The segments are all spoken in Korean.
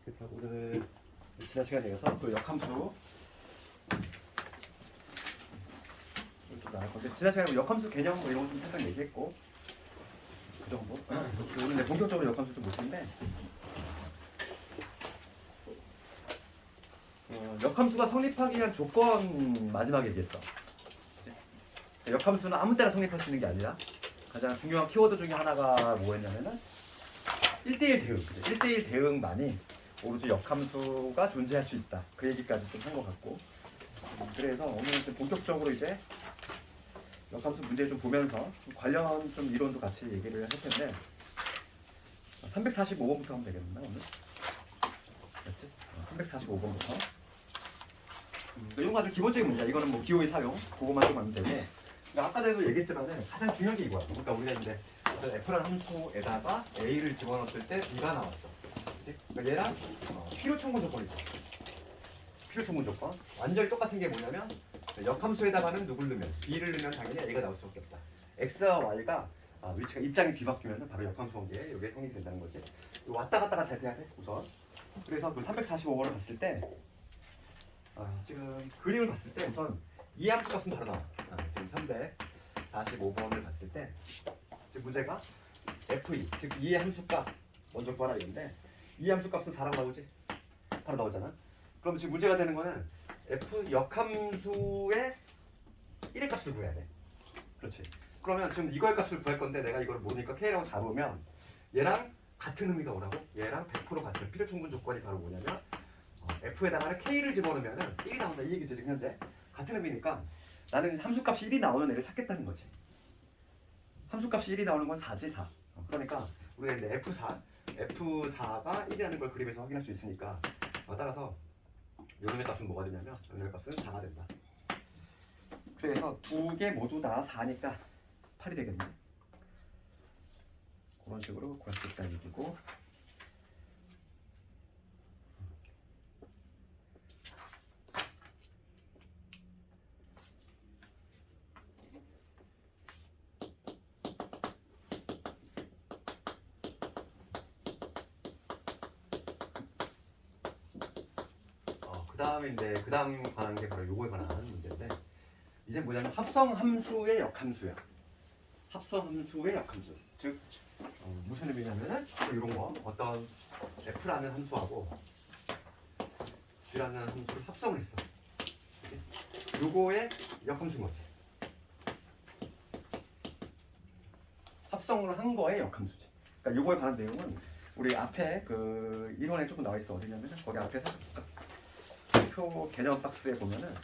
그래서 오늘 지난 시간에 이어서 그 역함수 좀 나올 건데, 지난 시간에 역함수 개념 뭐 이런 거 좀 살짝 얘기했고 그 정도. 오늘 이제 본격적으로 역함수 좀 볼 텐데, 역함수가 성립하기 위한 조건 마지막에 얘기했어. 역함수는 아무 때나 성립할 수 있는 게 아니라 가장 중요한 키워드 중에 하나가 뭐였냐면은 1대1 대응. 1대1 대응만이 오로지 역함수가 존재할 수 있다. 그 얘기까지 좀 한 것 같고, 그래서 오늘은 좀 본격적으로 이제 역함수 문제 좀 보면서 관련 좀 이론도 같이 얘기를 할 텐데, 345번부터 하면 되겠나 오늘? 맞지? 345번부터. 이런 거 아주 기본적인 문제야. 이거는 뭐 기호의 사용 그거만 좀 하면 되고, 그러니까 아까 전에도 얘기했지만은 가장 중요한 게 이거야. 그러니까 우리가 이제 어떤 F라는 함수에다가 A를 집어넣었을 때 B가 나왔어. 그러니까 얘랑 필요 청구 조건이 있어. 필요 청구 조건 완전히 똑같은 게 뭐냐면, 역함수에다가는 누굴 넣으면 B를 넣으면 당연히 A가 나올 수밖에 없다. X와 Y가 위치가 입장이 뒤바뀌면 바로 역함수 관계에 이게 성립이 된다는 거지. 왔다 갔다가 잘 돼야 돼 우선. 그래서 그 345번을 봤을 때 지금 그림을 봤을 때 우선 이 함수 값은 바로 나와. 지금 345번을 봤을 때 지금 문제가 FE, 즉 이의 함수 값 먼저 구하라 이건데, 이 함수 값은 4라고 나오지? 바로 나오잖아. 그럼 지금 문제가 되는 거는 F 역함수의 1의 값을 구해야 돼. 그렇지. 그러면 지금 이거의 값을 구할 건데, 내가 이걸 모르니까 K라고 잡으면 얘랑 같은 의미가 오라고? 얘랑 100% 같은 필요 충분 조건이 바로 뭐냐면, F에다가 K를 집어넣으면 1이 나온다 이 얘기죠. 지금 현재 같은 의미니까 나는 함수값이 1이 나오는 애를 찾겠다는 거지. 함수값이 1이 나오는 건 4지 4. 그러니까 우리가 이제 F4가 1이라는 걸 그림에서 확인할 수 있으니까, 따라서 요놈의 값은 뭐가 되냐면 요놈의 값은 4가 된다. 그래서 두 개 모두 다 4니까 8이 되겠네. 그런 식으로 구할 수 있다는 얘기고, 그 다음 관한 게 바로 요거에 관한 문제인데, 이제 뭐냐면 합성함수의 역함수야. 합성함수의 역함수. 즉 무슨 의미냐면은 이런 거, 어떤 F라는 함수하고 G라는 함수를 합성을 했어. 요거의 역함수인 거지. 합성을 한 거의 역함수지. 그러니까 요거에 관한 내용은 우리 앞에 그 이론에 조금 나와 있어. 어디냐면은 거기 앞에 표 개념 박스에 보면은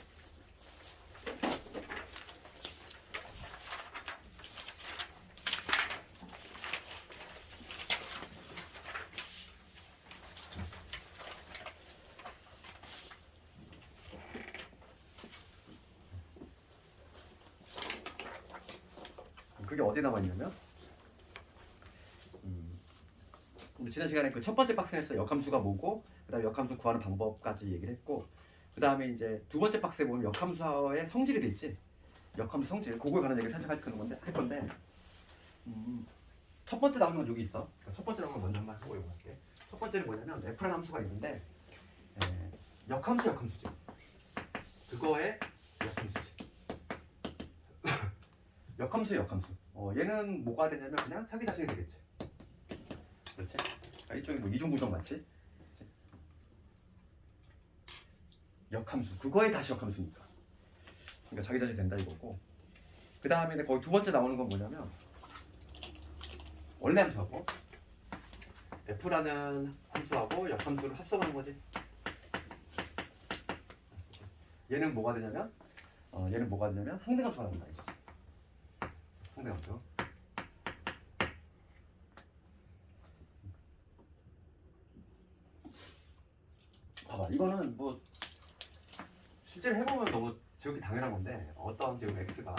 그게 어디 나와 있냐면, 우리 지난 시간에 그 첫 번째 박스에서 역함수가 뭐고, 그다음에 역함수 구하는 방법까지 얘기를 했고, 그다음에 이제 두 번째 박스에 보면 역함수의 성질이 돼 있지. 역함수 성질, 그거에 관한 얘기를 살짝 할 건데, 첫 번째 나오는 건 여기 있어. 그러니까 첫 번째 나오는 건 먼저 한번 하고 할게. 첫 번째는 뭐냐면 F라는 함수가 있는데, 역함수지. 그거의 역함수지. 역함수. 얘는 뭐가 되냐면 그냥 자기 자신이 되겠지. 그렇지? 그러니까 이쪽이 뭐 이중구정 맞지? 역함수. 그거에 다시 역함수니까. 그러니까 자기 자신이 된다 이거고. 그 다음에 거기 두 번째 나오는 건 뭐냐면 원래 함수하고 F라는 함수하고 역함수를 합성하는 거지. 얘는 뭐가 되냐면 항등함수가 나온다. 항등함수. 봐봐, 이거는 뭐 실제로 해보면 너무 지극히 당연한 건데, 어떤 지금 x가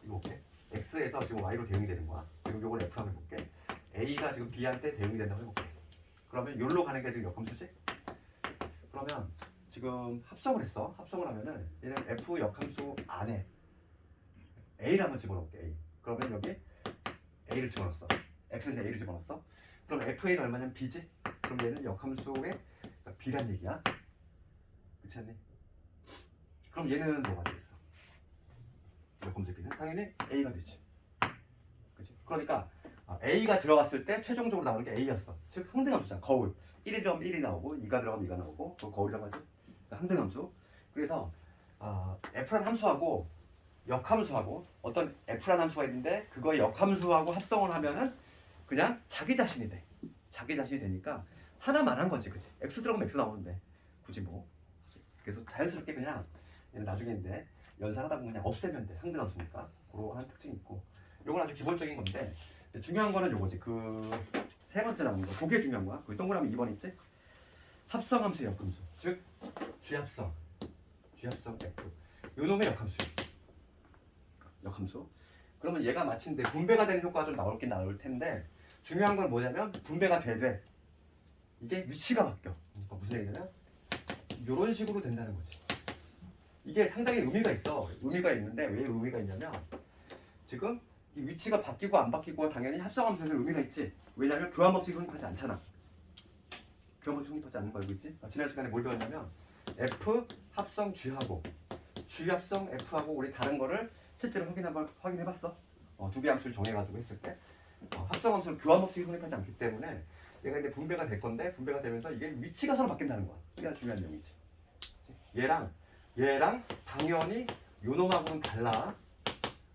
이거 볼게. x에서 지금 y로 대응이 되는 거야. 지금 요걸 f라고 해볼게. a가 지금 b한테 대응이 된다고 해볼게. 그러면 요로 가는 게 지금 역함수지? 그러면 지금 합성을 했어. 합성을 하면은 얘는 f 역함수 안에 a를 한번 집어넣을게. a. 그러면 여기 a를 집어넣었어. x에서 a를 집어넣었어. 그럼 fa는 얼마냐면 b지? 그럼 얘는 역함수의 그러니까 B란 얘기야. 그렇지 않니? 그럼 얘는 뭐가 되겠어? 역함수 B는 당연히 A가 되지. 그렇지? 그러니까 A가 들어갔을 때 최종적으로 나오는 게 A였어. 즉 항등함수잖아. 거울. 1이 들어가면 1이 나오고 2가 들어가면 2가 나오고 또 거울이라고 하지. 그러니까 항등함수. 그래서 F란 함수하고 역함수하고 어떤 F란 함수가 있는데 그거의 역함수하고 합성을 하면은 그냥 자기 자신이 돼. 자기 자신이 되니까 하나만 한 거지, 그치? X 들어가면 X 나오는데 굳이 뭐. 그래서 자연스럽게 그냥 얘는 나중에 이제 연산하다 보면 그냥 없애면 돼. 항등함수니까. 그러한 특징이 있고. 요건 아주 기본적인 건데 중요한 거는 요거지. 그 세 번째 나오는 거. 그게 중요한 거야. 그 동그라미 2번 있지? 합성함수의 역함수. 즉 G합성. G합성 F. 요 놈의 역함수. 역함수. 그러면 얘가 마치 내 분배가 되는 효과가 좀 나올긴 나올 텐데 중요한 건 뭐냐면 분배가 되되 이게 위치가 바뀌어. 그러니까 무슨 얘기냐면 이런 식으로 된다는 거지. 이게 상당히 의미가 있어. 의미가 있는데 왜 의미가 있냐면 지금 이 위치가 바뀌고 안 바뀌고 당연히 합성함수에서 의미가 있지. 왜냐하면 교환법칙이 성립하지 않잖아. 교환법칙이 성립하지 않는 거 알고 있지? 지난 시간에 뭘 배웠냐면 F 합성 G하고 G 합성 F하고 우리 다른 거를 실제로 확인해봤어. 두 개 함수를 정해가지고 했을 때 합성함수는 교환법칙이 성립하지 않기 때문에 얘가 이제 분배가 될 건데 분배가 되면서 이게 위치가 서로 바뀐다는 거야. 이게 아주 중요한 내용이지. 얘랑 당연히 요놈하고는 달라.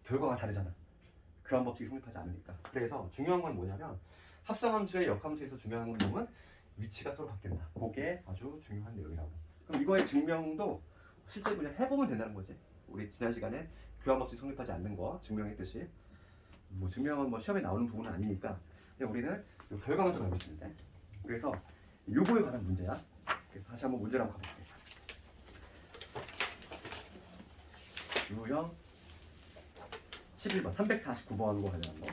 결과가 다르잖아. 교환법칙이 성립하지 않으니까. 그래서 중요한 건 뭐냐면 합성함수의 역함수에서 중요한 놈은 위치가 서로 바뀐다. 그게 아주 중요한 내용이라고. 그럼 이거의 증명도 실제 그냥 해보면 된다는 거지. 우리 지난 시간에 교환법칙 성립하지 않는 거 증명했듯이 뭐 증명은 뭐 시험에 나오는 부분은 아니니까 그냥 우리는 이 결과만 좀 알고 있으면 돼. 그래서 요거에 관한 문제야. 그래서 다시 한번 문제를 한번 가볼게. 유형 11번 349번으로 가져간 거.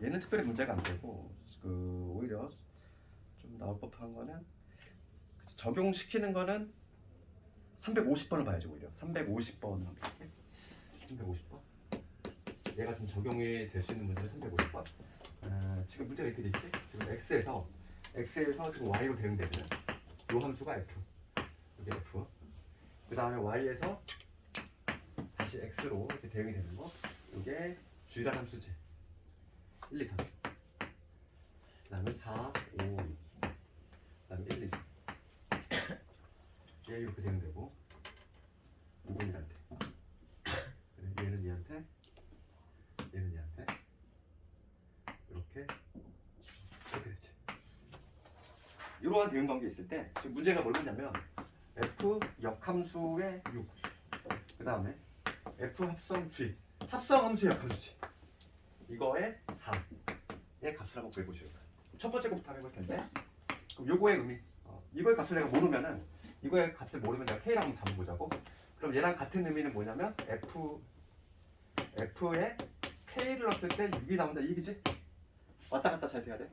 얘는 특별히 문제가 안 되고 오히려 좀 나올 법한 거는 적용시키는 거는 350번을 봐야죠. 오히려 350번을 한번 볼게. 350번. 얘가 좀 적용이 될 수 있는 문제는 350번. 지금 문제가 이렇게 돼 있지? 지금 X에서 지금 Y로 대응되는 요 함수가 F. 이게 F. 그 다음에 Y에서 다시 X로 이렇게 대응이 되는 거. 이게 G라는 함수지. 1, 2, 3. 그 다음에 4, 5, 6. 그 다음에 1, 2, 3. 얘 이렇게 대응되고 5번이한테 얘는 얘한테 얘는 얘한테 이렇게 되지. 이러한 대응 관계 있을 때 지금 문제가 뭘 묻냐면 F 역함수의 6. 그 다음에 F 합성 G 합성함수의 역함수지. 이거의 4의 값을 한번 구해보셔야 돼요. 첫 번째 거부터 한번 해볼 텐데 그럼 요거의 의미 이거의 값을 내가 모르면은 이거의 값을 모르면 내가 K랑 한번 잡아보자고. 그럼 얘랑 같은 의미는 뭐냐면 F에 K를 넣었을 때 6이 나온다 이 얘기지? 왔다 갔다 잘 돼야 돼.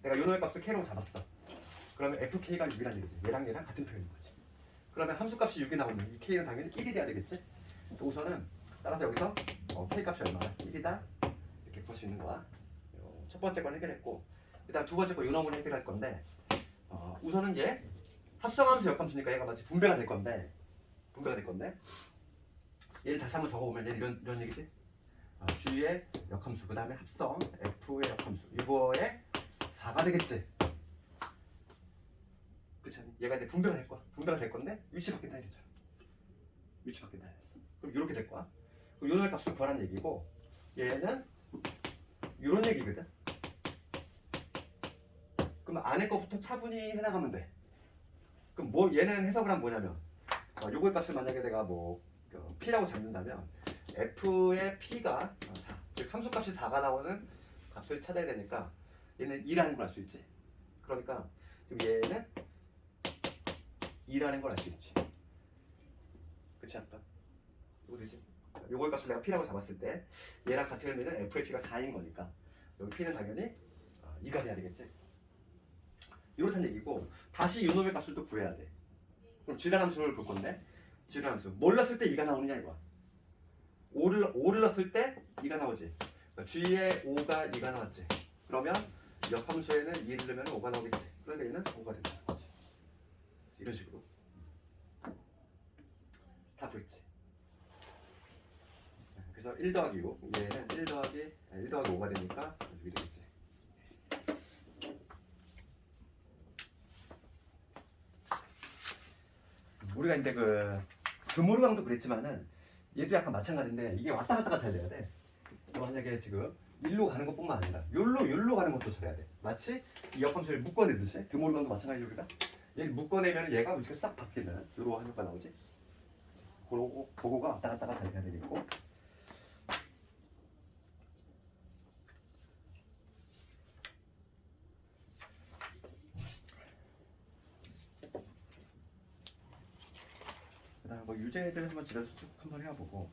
내가 요 놈의 값을 K로 잡았어. 그러면 FK가 6이라는 얘기지. 얘랑 같은 표현인 거지. 그러면 함수값이 6이 나오면 이 K는 당연히 1이 돼야 되겠지? 우선은 따라서 여기서 K 값이 얼마나? 1이다 이렇게 볼 수 있는 거야. 첫 번째 건 해결했고 그 다음 두 번째 거 요 놈을 해결할 건데 우선은 얘 합성함수 역함수니까 얘가 마치 분배가 될 건데 얘를 다시 한번 적어보면 얘 이런 얘기지. G의 역함수 그 다음에 합성 F의 역함수 이거에 4가 되겠지. 그치? 얘가 이제 분배가 될 건데 위치 바뀐다 이랬잖아. 위치 바뀐다 이랬어. 그럼 이렇게 될 거야. 그럼 요놈의 값을 구하라는 얘기고 얘는 이런 얘기거든. 그럼 안에 거부터 차분히 해나가면 돼. 그럼 뭐 얘는 해석을 하면 뭐냐면 요거의 값을 만약에 내가 P라고 잡는다면 F의 P가 4, 즉 함수값이 4가 나오는 값을 찾아야 되니까 얘는 2라는 걸 알 수 있지. 그러니까 그럼 얘는 2라는 걸 알 수 있지. 그치 아까? 이거 되지? 요거의 값을 내가 P라고 잡았을 때 얘랑 같은 의미는 F의 P가 4인 거니까 여기 P는 당연히 2가 돼야 되겠지. 이렇다는 얘기고 다시 요놈의 값을 또 구해야 돼. 그럼 G라는 함수를 볼 건데 G라는 함수. 뭘 넣었을 때 2가 나오느냐 이거야. 5를 넣었을 때 2가 나오지. 그러니까 G에 5가 2가 나왔지. 그러면 역함수에는 2를 넣으면 5가 나오겠지. 그러니까 얘는 5가 된다는 거지. 이런 식으로 다 구했지. 그래서 1 더하기 6 얘는 1 더하기 5가 되니까 여기 되겠지. 우리가 이제 그 드모르강도 그랬지만은 얘도 약간 마찬가지인데 이게 왔다 갔다가 잘 돼야 돼. 만약에 지금 일로 가는 것뿐만 아니라 요로 가는 것도 잘해야 돼. 마치 이 역함수를 묶어내듯이 드모르강도 마찬가지로 우리가 얘를 묶어내면 얘가 이렇게 싹 바뀌는 이러한 효과가 나오지. 그거가 왔다 갔다가 잘 돼야 되겠고. 그다음 뭐 유제들 한번 집에서 쭉 한번 해보고.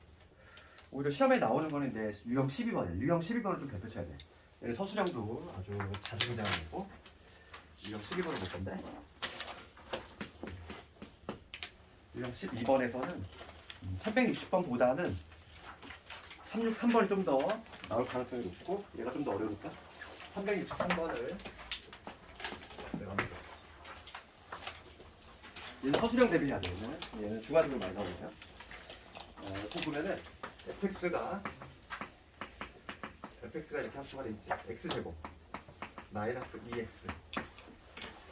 오히려 시험에 나오는 거는 이제 유형 12번이야. 유형 12번을 좀 곁에 쳐야 돼. 얘는 서술형도 아주 자주 등장하고 유형 12번을 볼 건데 유형 12번에서는 360번보다는 363번이 좀 더 나올 가능성이 높고 얘가 좀 더 어려우니까 363번을 내가 합니다. 얘는 서술형 대비해야 돼. 얘는 주가적으로 많이 나오거든요. 또 보면은 fx가 이렇게 함수가 돼 있지. x제곱 마이너스 2x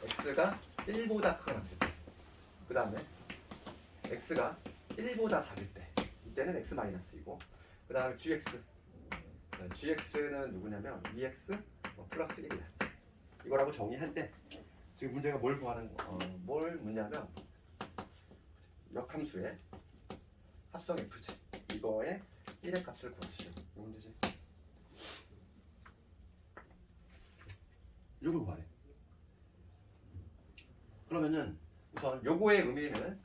x가 1보다 크거나 그 다음에 x가 1보다 작을 때 이때는 x 마이너스이고 그 다음에 gx는 누구냐면 2x 플러스 1이야. 이거라고 정의할 때 지금 문제가 뭘 구하는 뭘 묻냐면 역함수의 합성 f지. 이거의 1의 값을 구하시오. 이 문제지. 요걸 구하래. 그러면은 우선 요거의 의미는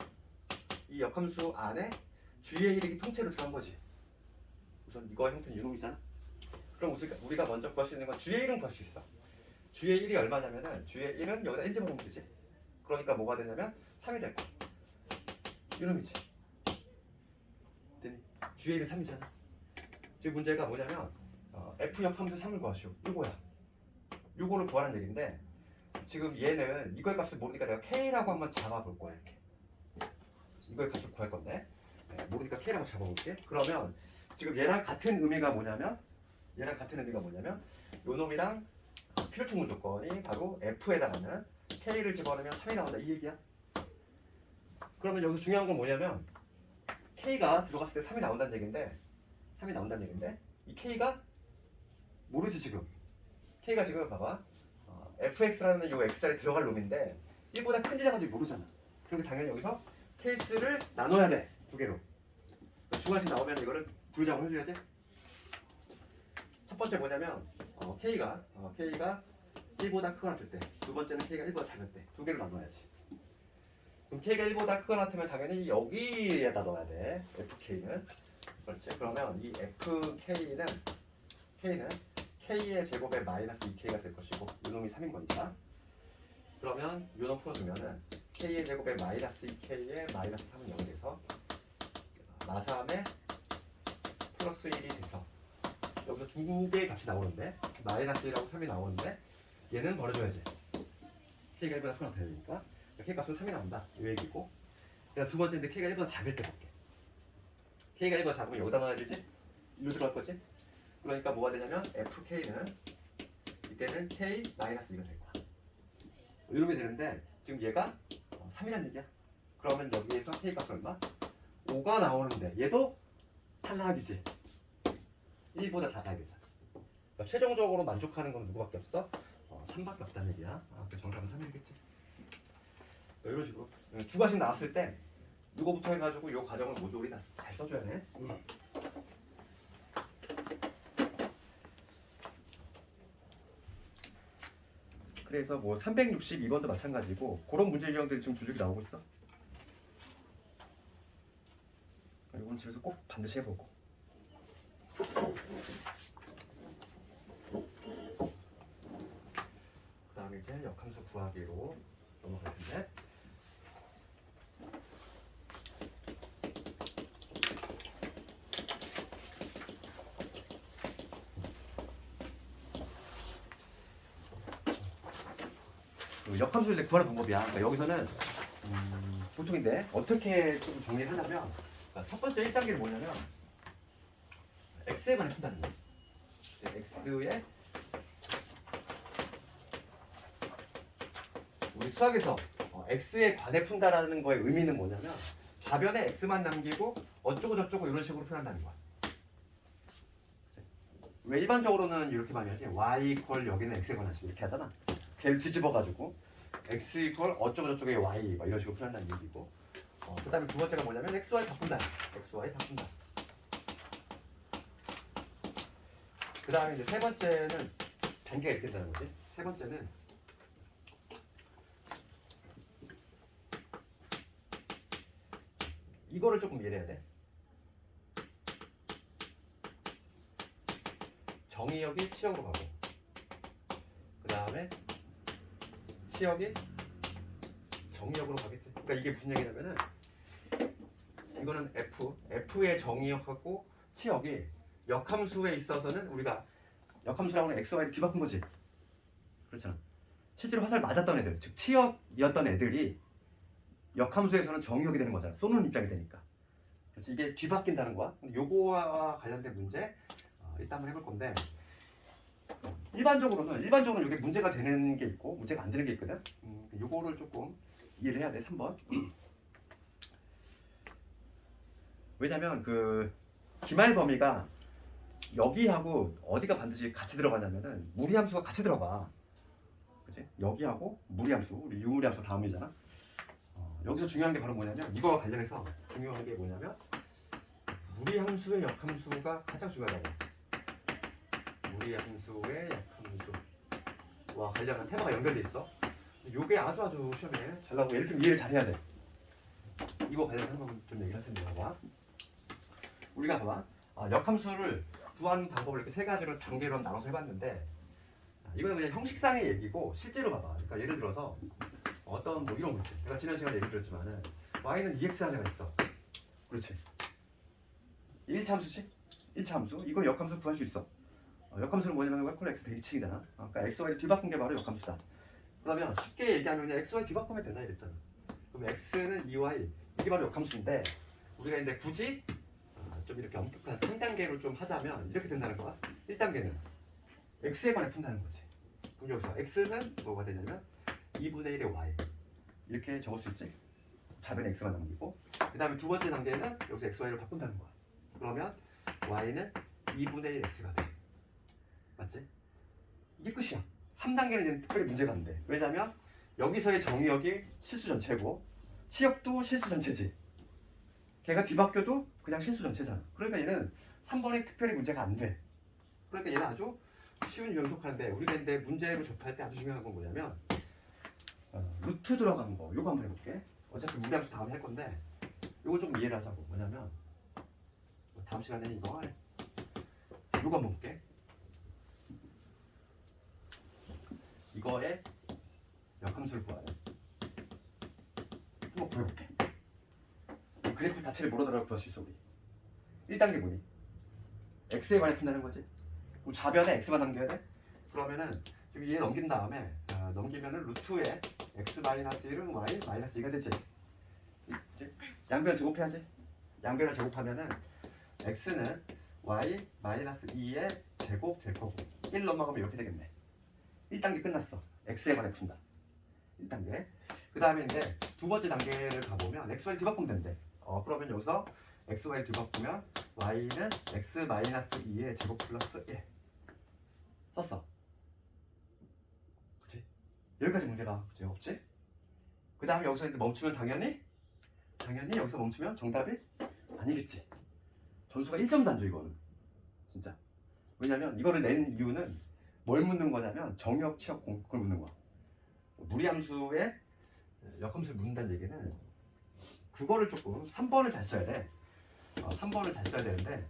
이 역함수 안에 G의 1이 통째로 들어간 거지. 우선 이거의 형태는 유놈이잖아. 그럼 우리가 먼저 구할 수 있는 건 G의 1은 구할 수 있어. G의 1이 얼마냐면은 G의 1은 여기다 1 집어넣으면 되지. 그러니까 뭐가 되냐면 3이 될 거야. 유놈이지. G의 1은 3이잖아. 지금 문제가 뭐냐면 F 역함수 3을 구하시오. 이거야. 요거를 구하는 얘기인데 지금 얘는 이거의 값을 모르니까 내가 K라고 한번 잡아볼 거야. 이렇게. 이거의 값을 구할 건데 모르니까 K라고 잡아볼게. 그러면 지금 얘랑 같은 의미가 뭐냐면 요 놈이랑 필요 충분 조건이 바로 F에다가는 K를 집어넣으면 3이 나온다 이 얘기야. 그러면 여기서 중요한 건 뭐냐면 K가 들어갔을 때 3이 나온다는 얘긴데 이 K가 모르지 지금. K가 지금 봐봐 fx라는 요 x자리에 들어갈 놈인데 1보다 큰지 작은지 모르잖아. 그러면 당연히 여기서 케이스를 나눠야 돼. 두 개로. 두 가지 나오면 이거를 부르자고 해줘야지. 첫 번째 뭐냐면 K가 1보다 크거나 같을 때, 두 번째는 K가 1보다 작을 때 두 개로 나눠야지. 그럼 K가 1보다 크거나 같으면 당연히 여기에다 넣어야 돼. FK는. 그렇지. 그러면 이 FK는 K의 제곱에 마이너스 2K가 될 것이고 요놈이 3인 거니까. 그러면 요놈 풀어주면은 K의 제곱에 마이너스 2K에 마이너스 3은 0이 돼서 마삼에 플러스 1이 돼서 여기서 두 개의 값이 나오는데 마이너스 1하고 3이 나오는데 얘는 버려줘야지. K가 1보다 크거나 돼야 되니까 K 값은 3이 나온다 이 얘기고. 그다음 두 번째인데 K가 1보다 작을 때 볼게. K가 1보다 작으면 여기다 넣어야 되지? 일로 들어갈 거지? 그러니까 뭐가 되냐면 FK는 이때는 K-2가 될 거야. 이러면 되는데 지금 얘가 3이란 얘기야. 그러면 여기에서 K 값은 얼마? 5가 나오는데 얘도 탈락이지. 1보다 작아야 되잖아. 그러니까 최종적으로 만족하는 건 누구밖에 없어? 3밖에 없다는 얘기야. 그 정답은 3이겠지. 이런 식으로 두 가지 나왔을 때 이거부터 해가지고 이 과정을 모조리 다 잘 써줘야 돼. 그래서 뭐 362번도 마찬가지고 그런 문제 유형들이 지금 줄줄이 나오고 있어. 이건 집에서 꼭 반드시 해보고. 그 다음에 이제 역함수 구하기로 넘어갈 텐데 그 역함수를 이제 구하는 방법이야. 그러니까 여기서는 보통인데 어떻게 좀 정리를 하냐면 그러니까 첫 번째 1단계는 뭐냐면 x에 관해 푼다는 거야. x에 우리 수학에서 x에 관해 푼다라는 거의 의미는 뭐냐면 좌변에 x만 남기고 어쩌고 저쩌고 이런 식으로 표현한다는 거야. 왜 일반적으로는 이렇게 많이 하지? y 이퀄 여기는 x에 관하시 이렇게 하잖아. 걔를 뒤집어가지고 x 이퀄 어쩌고 저쩌고의 y 막 이런 식으로 표현한다는 얘기고 그 다음에 두 번째가 뭐냐면 xy 바꾼다. xy 바꾼다. 그 다음에 이제 세 번째는 단계가 이렇게 된다는 거지. 세 번째는 이거를 조금 이해해야 돼. 정의역이 치역으로 가고 그 다음에 치역이 정의역으로 가겠지. 그러니까 이게 무슨 얘기냐면은 이거는 F의 정의역하고 치역이 역함수에 있어서는 우리가 역함수라고 하는 x, y를 뒤바꾼 거지. 그렇잖아. 실제로 화살 맞았던 애들, 즉 치역이었던 애들이 역함수에서는 정의역이 되는 거잖아. 쏘는 입장이 되니까. 그래서 이게 뒤바뀐다는 거야. 근데 요거와 관련된 문제 일단 한번 해볼 건데 일반적으로는 이게 문제가 되는 게 있고 문제가 안 되는 게 있거든. 요거를 조금 이해를 해야 돼. 3번. 왜냐면 그 기말 범위가 여기하고 어디가 반드시 같이 들어가냐면은 무리함수가 같이 들어가. 그치? 여기하고 무리함수, 우리 유무리함수 다음이잖아. 여기서 중요한 게 바로 뭐냐면 이거와 관련해서 중요한 게 뭐냐면 무리함수의 역함수가 가장 중요하다고. 무리함수의 역함수와 관련한 테마가 연결돼 있어. 요게 아주 시험에 잘 나오고 얘를 좀 이해를 잘 해야 돼. 이거 관련한 건 좀 얘기를 할 텐데 봐봐. 우리가 봐봐. 역함수를 구하는 방법을 이렇게 세 가지로 단계로 나눠서 해봤는데 이거는 그냥 형식상의 얘기고 실제로 봐봐. 그러니까 예를 들어서 어떤 뭐 이런 거 있지. 내가 지난 시간에 얘기 드렸지만은 y는 2x 하나가 있어. 그렇지. 1차 함수지? 1차 함수. 이거 역함수 구할 수 있어. 역함수는 뭐냐면 y x 대칭이잖아. 그러니까 x, y 뒤바꾼 게 바로 역함수다. 그러면 쉽게 얘기하면 그냥 x, y 뒤바꾸면 된다 이랬잖아. 그럼 x는 2y 이게 바로 역함수인데 우리가 근데 굳이 좀 이렇게 엄격한 3단계로 좀 하자면 이렇게 된다는 거야. 1단계는 x에 관해 푼다는 거지. 그럼 여기서 x는 뭐가 되냐면 2분의 1의 y 이렇게 적을 수 있지. 좌변에 x만 남기고 그 다음에 두 번째 단계는 여기서 x, y를 바꾼다는 거야. 그러면 y는 2분의 1 x가 돼. 맞지? 이게 끝이야. 3단계는 특별히 문제가 안 돼. 왜냐면 여기서의 정의역이 실수 전체고 치역도 실수 전체지. 걔가 뒤바뀌어도 그냥 실수 전체잖아. 그러니까 얘는 3번에 특별히 문제가 안 돼. 그러니까 얘는 아주 쉬운 유형속하는데 우리가 근데 문제로 접할 때 아주 중요한 건 뭐냐면 루트 들어가는 거. 요거 한번 해볼게. 어차피 무리함수 다음에 할 건데 요거 좀 이해를 하자고. 뭐냐면 다음 시간에 요거 한번 볼게. 이거에 역함수를 구하래. 한번 구해볼게. 그래프 자체를 뭐로 구할 수 있어 우리. 1단계 뭐니? x에 관해 푼다는 거지. 그럼 좌변에 x만 남겨야 돼? 그러면은 지금 얘 넘긴 다음에 넘기면은 루트에 x-1은 y -2가 되지. 양변 제곱해야지. 양변을 제곱하면은 x는 y -2의 제곱 될 거고 1 넘어가면 이렇게 되겠네. 1단계 끝났어. x에 관해 푼다. 1단계. 그 다음에 이제 두 번째 단계를 가보면 xy 뒤바꾸면 된대. 그러면 여기서 xy 뒤바꾸면 y는 x-2의 제곱 플러스 1 썼어. 그치? 여기까지 문제가 없지? 그 다음에 여기서 이제 멈추면 당연히 여기서 멈추면 정답이 아니겠지. 점수가 1점도 안 줘 이거는. 진짜. 왜냐면 이거를 낸 이유는 뭘 묻는 거냐면 정역, 치역, 공 그걸 묻는 거야. 무리함수의 역함수를 묻는다는 얘기는 그거를 조금 3번을 잘 써야 돼. 3번을 잘 써야 되는데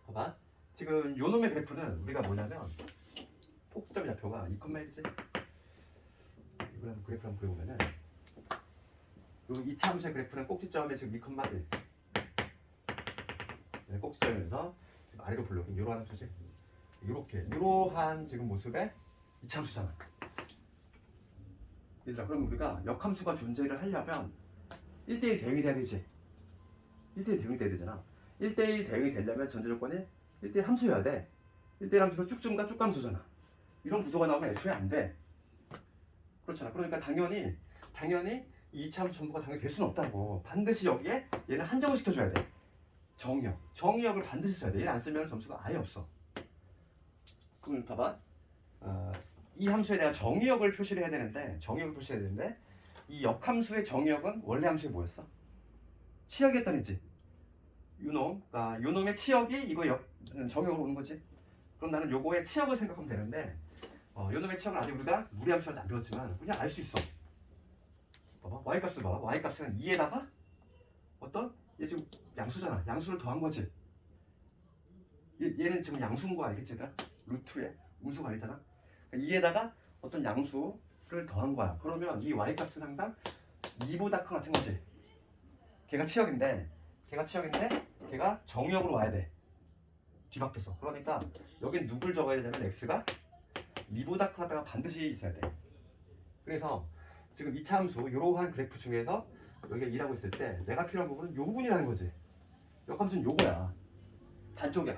봐봐. 지금 요 놈의 그래프는 우리가 뭐냐면 꼭지점 좌표가 2,1지. 이걸 한번 그래프 한번 그려보면은 요 2차 함수의 그래프는 꼭지점에 지금 2,1 꼭지점에서 아래로 불러. 요러한 함수지. 이러한 지금 모습의 2차 함수잖아. 얘들아, 그럼 우리가 역함수가 존재를 하려면 1대1 대응이 돼야 되지. 1대1 대응이 돼야 되잖아. 1대1 대응이 되려면 전제 조건이 1대1 함수여야 돼. 1대1 함수가 쭉증가 쭉감수잖아. 이런 구조가 나오면 애초에 안 돼. 그렇잖아. 그러니까 당연히 이 2차 함수 전부가 당연히 될 수는 없다고. 반드시 여기에 얘를 한정을 시켜줘야 돼. 정의역을 반드시 써야 돼. 얘를 안 쓰면 점수가 아예 없어. 그럼 봐봐. 이 함수에 내가 정의역을 표시를 해야 되는데 이 역함수의 정의역은 원래 함수에 뭐였어? 치역이었던 애지. 요놈의 치역이 이거 정의역으로 오는 거지. 그럼 나는 요거의 치역을 생각하면 되는데 요놈의 치역은 아직 우리가 무리함수라서 안 배웠지만 그냥 알 수 있어. 봐봐. y값을 봐봐. y값은 2에다가 얘 지금 양수잖아. 양수를 더한 거지. 얘는 지금 양수인 거 알겠지 얘들아? 루트에 음수가 아니잖아. 2에다가 어떤 양수를 더한 거야. 그러면 이 y값은 항상 2보다 큰 같은 거지. 걔가 치역인데 걔가 정역으로 와야 돼. 뒤바뀌었어. 그러니까 여긴 누굴 적어야 되냐면 x가 2보다 크다가 반드시 있어야 돼. 그래서 지금 2차 함수 이러한 그래프 중에서 여기가 2라고 있을 때 내가 필요한 부분은 요 부분이라는 거지. 역함수는 요거야. 반쪽이야.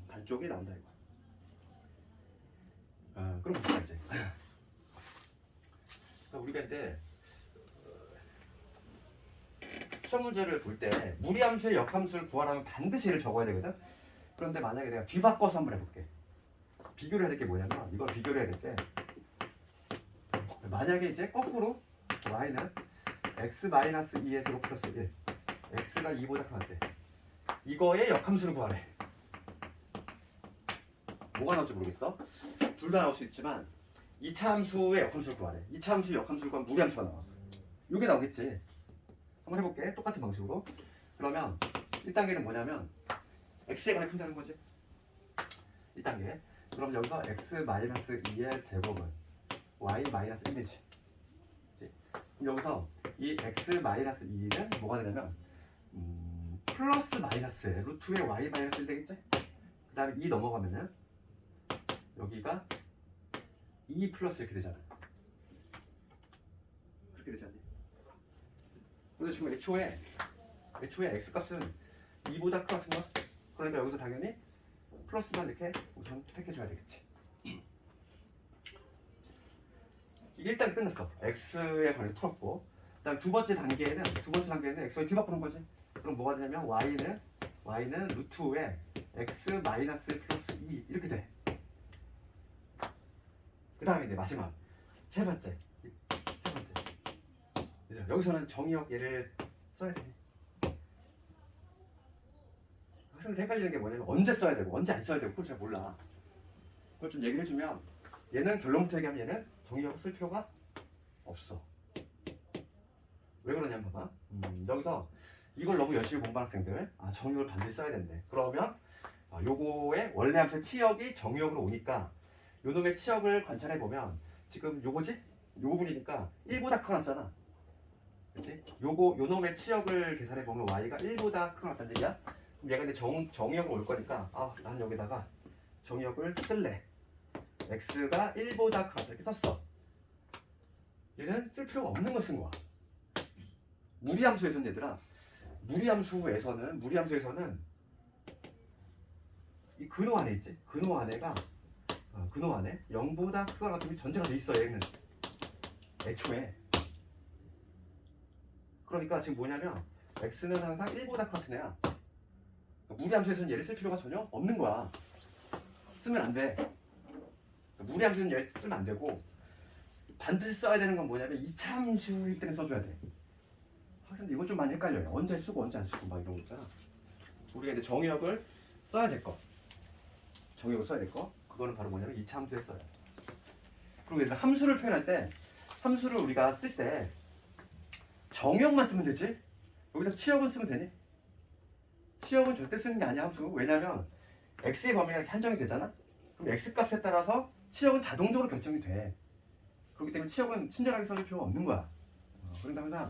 반쪽이 나온다 이거. 그럼 무슨 말이지? 그러니까 우리가 이제 시험 문제를 볼 때 무리함수의 역함수를 구하려면 반드시 얘를 적어야 되거든. 그런데 만약에 내가 뒤바꿔서 한번 해볼게. 비교를 해야 될 게 뭐냐면 이걸 비교를 해야 될 때 만약에 이제 거꾸로 y는 x-2의 제곱 플러스 1 x가 2보다 크대. 이거의 역함수를 구하래. 뭐가 나올지 모르겠어. 둘 다 나올 수 있지만 2차 함수의 역함수를 구하래. 2차 함수의 역함수를 구하면 무리함수가 나와. 이게 나오겠지. 한번 해볼게. 똑같은 방식으로. 그러면 1단계는 뭐냐면 x에 관해 푼다는 거지. 1단계. 그럼 여기서 x-2의 제곱은 y-1이지. 그럼 여기서 이 x-2는 뭐가 되냐면 플러스 마이너스에 루트의 y-1 되겠지? 그 다음에 2 넘어가면은 여기가 2 플러스 이렇게 되잖아. 그렇게 되지 않니? 그래서 지금 애초에 x값은 2보다 큰 같은 거야. 그러니까 여기서 당연히 플러스만 이렇게 우선 택해줘야 되겠지. 이게 일단 끝났어. x에 관해 풀었고, 그다음 두 번째 단계에는 x의 뒤바꾸는 거지. 그럼 뭐가 되냐면 y는 루트 5에 x 마이너스 플러스 2 이렇게 돼. 그 다음에 이제 마지막 세 번째. 여기서는 정의역 얘를 써야 돼. 학생들 헷갈리는 게 뭐냐면 언제 써야 되고 언제 안 써야 되고 그걸 잘 몰라. 그걸 좀 얘기를 해주면 얘는 결론부터 얘기하면 얘는 정의역을 쓸 필요가 없어. 왜 그러냐면 봐봐. 여기서 이걸 너무 열심히 공부한 학생들 정의역을 반드시 써야 된대. 그러면 요거의 원래 함수의 치역이 정의역으로 오니까 요놈의 치역을 관찰해 보면 지금 요거지? 요 부분이니까 1보다 크게 났잖아. 그렇지? 요놈의 치역을 계산해 보면 y가 1보다 크게 났다는 얘기야. 그럼 얘가 이제 정의역으로 올 거니까 난 여기다가 정의역을 쓸래. x가 1보다 크다 이렇게 썼어. 얘는 쓸 필요가 없는 걸 쓴 거야. 무리함수에서는 얘들아, 무리함수에서는 이 근호 안에 있지. 근호 안에 0보다 크거나 같은 게 전제가 돼 있어. 얘는 애초에. 그러니까 지금 뭐냐면 x는 항상 1보다 같은 애야. 무리함수에서는 얘를 쓸 필요가 전혀 없는 거야. 쓰면 안 돼. 무리함수는 얘를 쓰면 안 되고 반드시 써야 되는 건 뭐냐면 2차 함수일 때는 써줘야 돼. 학생들 이건 좀 많이 헷갈려요. 언제 쓰고 언제 안 쓰고 막 이런 거 있잖아. 우리가 이제 정의역을 써야 될 거. 그거는 바로 뭐냐면 2차 함수에 써요. 그리고 얘들 함수를 표현할 때 함수를 우리가 쓸 때 정의역만 쓰면 되지. 여기다 치역은 쓰면 되니? 치역은 절대 쓰는 게 아니야 함수. 왜냐면 x의 범위가 이렇게 한정이 되잖아. 그럼 x 값에 따라서 치역은 자동적으로 결정이 돼. 그렇기 때문에 치역은 친절하게 써줄 필요가 없는 거야. 그런데 항상